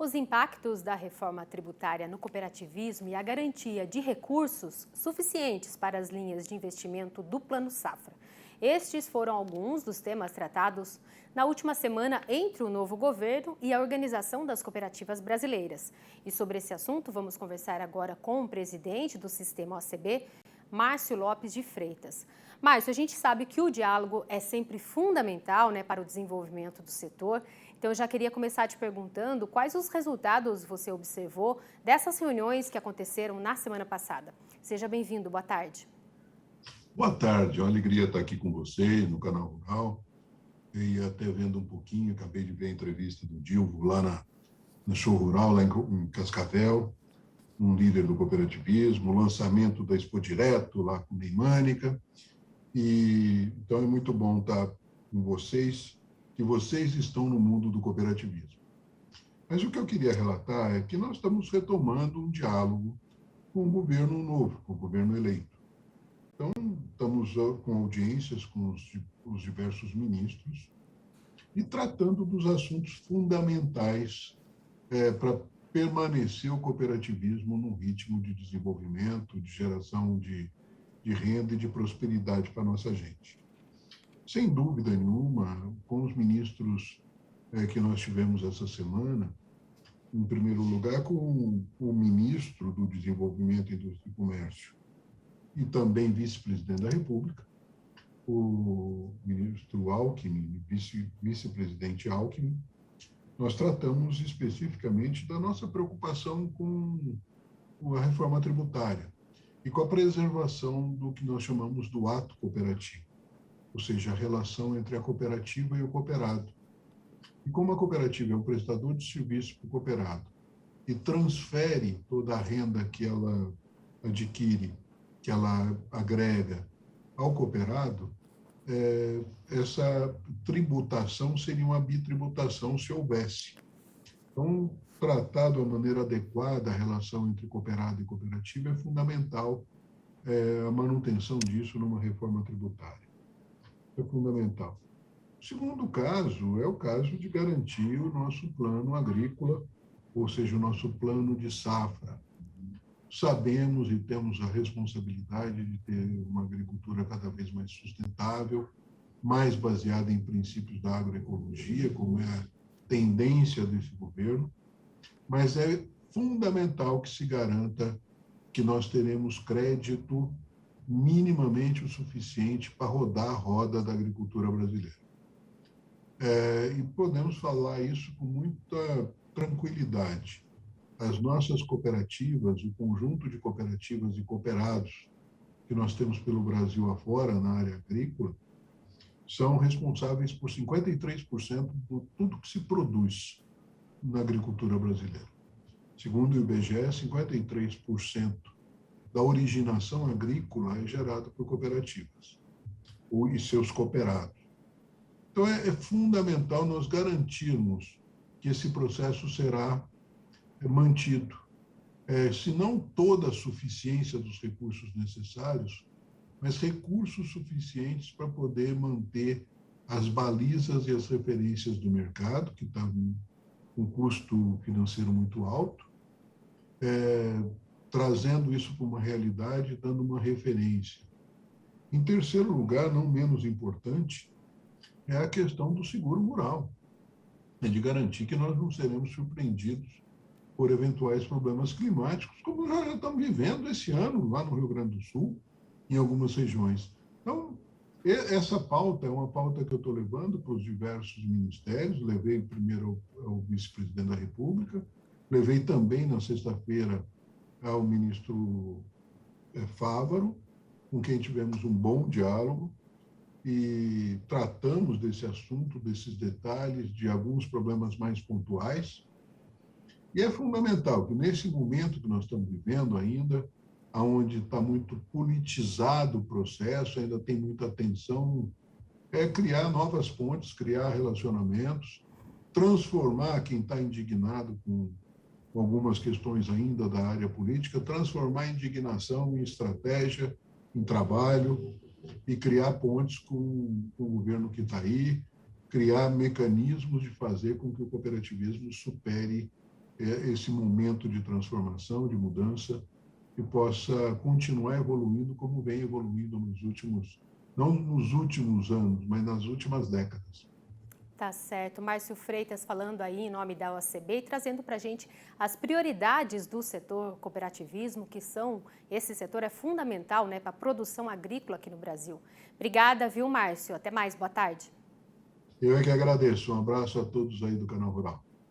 Os impactos da reforma tributária no cooperativismo e a garantia de recursos suficientes para as linhas de investimento do Plano Safra. Estes foram alguns dos temas tratados na última semana entre o novo governo e a Organização das Cooperativas Brasileiras. E sobre esse assunto, vamos conversar agora com o presidente do Sistema OCB, Márcio Lopes de Freitas. Márcio, a gente sabe que o diálogo é sempre fundamental, para o desenvolvimento do setor. Então, eu já queria começar te perguntando quais os resultados você observou dessas reuniões que aconteceram na semana passada. Seja bem-vindo, boa tarde. Boa tarde, é uma alegria estar aqui com vocês no Canal Rural. E até vendo um pouquinho, acabei de ver a entrevista do Dilvo lá na Show Rural, lá em Cascavel, um líder do cooperativismo, o lançamento da Expo Direto lá com Neimânica. Então é muito bom estar com vocês, que vocês estão no mundo do cooperativismo. Mas o que eu queria relatar é que nós estamos retomando um diálogo com o governo novo, com o governo eleito. Então, estamos com audiências com os diversos ministros e tratando dos assuntos fundamentais para permanecer o cooperativismo num ritmo de desenvolvimento, de geração de renda e de prosperidade para a nossa gente. Sem dúvida nenhuma, com os ministros que nós tivemos essa semana, em primeiro lugar, com o ministro do Desenvolvimento, Indústria e Comércio, e também vice-presidente da República, o ministro Alckmin, vice-presidente Alckmin, nós tratamos especificamente da nossa preocupação com a reforma tributária e com a preservação do que nós chamamos do ato cooperativo, ou seja, a relação entre a cooperativa e o cooperado. E como a cooperativa é um prestador de serviço para o cooperado e transfere toda a renda que ela adquire, que ela agrega ao cooperado, essa tributação seria uma bitributação se houvesse. Então, tratar de uma maneira adequada a relação entre cooperado e cooperativa é fundamental, a manutenção disso numa reforma tributária. É fundamental. O segundo caso é o caso de garantir o nosso plano agrícola, ou seja, o nosso plano de safra. Sabemos e temos a responsabilidade de ter uma agricultura cada vez mais sustentável, mais baseada em princípios da agroecologia, como é a tendência desse governo, mas é fundamental que se garanta que nós teremos crédito minimamente o suficiente para rodar a roda da agricultura brasileira. E podemos falar isso com muita tranquilidade. As nossas cooperativas, o conjunto de cooperativas e cooperados que nós temos pelo Brasil afora, na área agrícola, são responsáveis por 53% de tudo que se produz na agricultura brasileira. Segundo o IBGE, 53% da originação agrícola é gerada por cooperativas e seus cooperados. Então, é fundamental nós garantirmos que esse processo será mantido. Se não toda a suficiência dos recursos necessários, mas recursos suficientes para poder manter as balizas e as referências do mercado, que está com um custo financeiro muito alto, trazendo isso para uma realidade, dando uma referência. Em terceiro lugar, não menos importante, é a questão do seguro rural, de garantir que nós não seremos surpreendidos por eventuais problemas climáticos, como nós já estamos vivendo esse ano lá no Rio Grande do Sul, em algumas regiões. Então, essa pauta é uma pauta que eu estou levando para os diversos ministérios, levei primeiro ao vice-presidente da República, levei também na sexta-feira ao ministro Fávaro, com quem tivemos um bom diálogo, e tratamos desse assunto, desses detalhes, de alguns problemas mais pontuais. E é fundamental que, nesse momento que nós estamos vivendo ainda, onde está muito politizado o processo, ainda tem muita tensão, criar novas pontes, criar relacionamentos, transformar quem está indignado com algumas questões ainda da área política, transformar a indignação em estratégia, em trabalho, e criar pontes com o governo que está aí, criar mecanismos de fazer com que o cooperativismo supere esse momento de transformação, de mudança, e possa continuar evoluindo como vem evoluindo não nos últimos anos, mas nas últimas décadas. Tá certo. Márcio Freitas falando aí em nome da OACB e trazendo para a gente as prioridades do setor cooperativismo, esse setor é fundamental, né, para a produção agrícola aqui no Brasil. Obrigada, viu, Márcio? Até mais, boa tarde. Eu é que agradeço. Um abraço a todos aí do Canal Rural.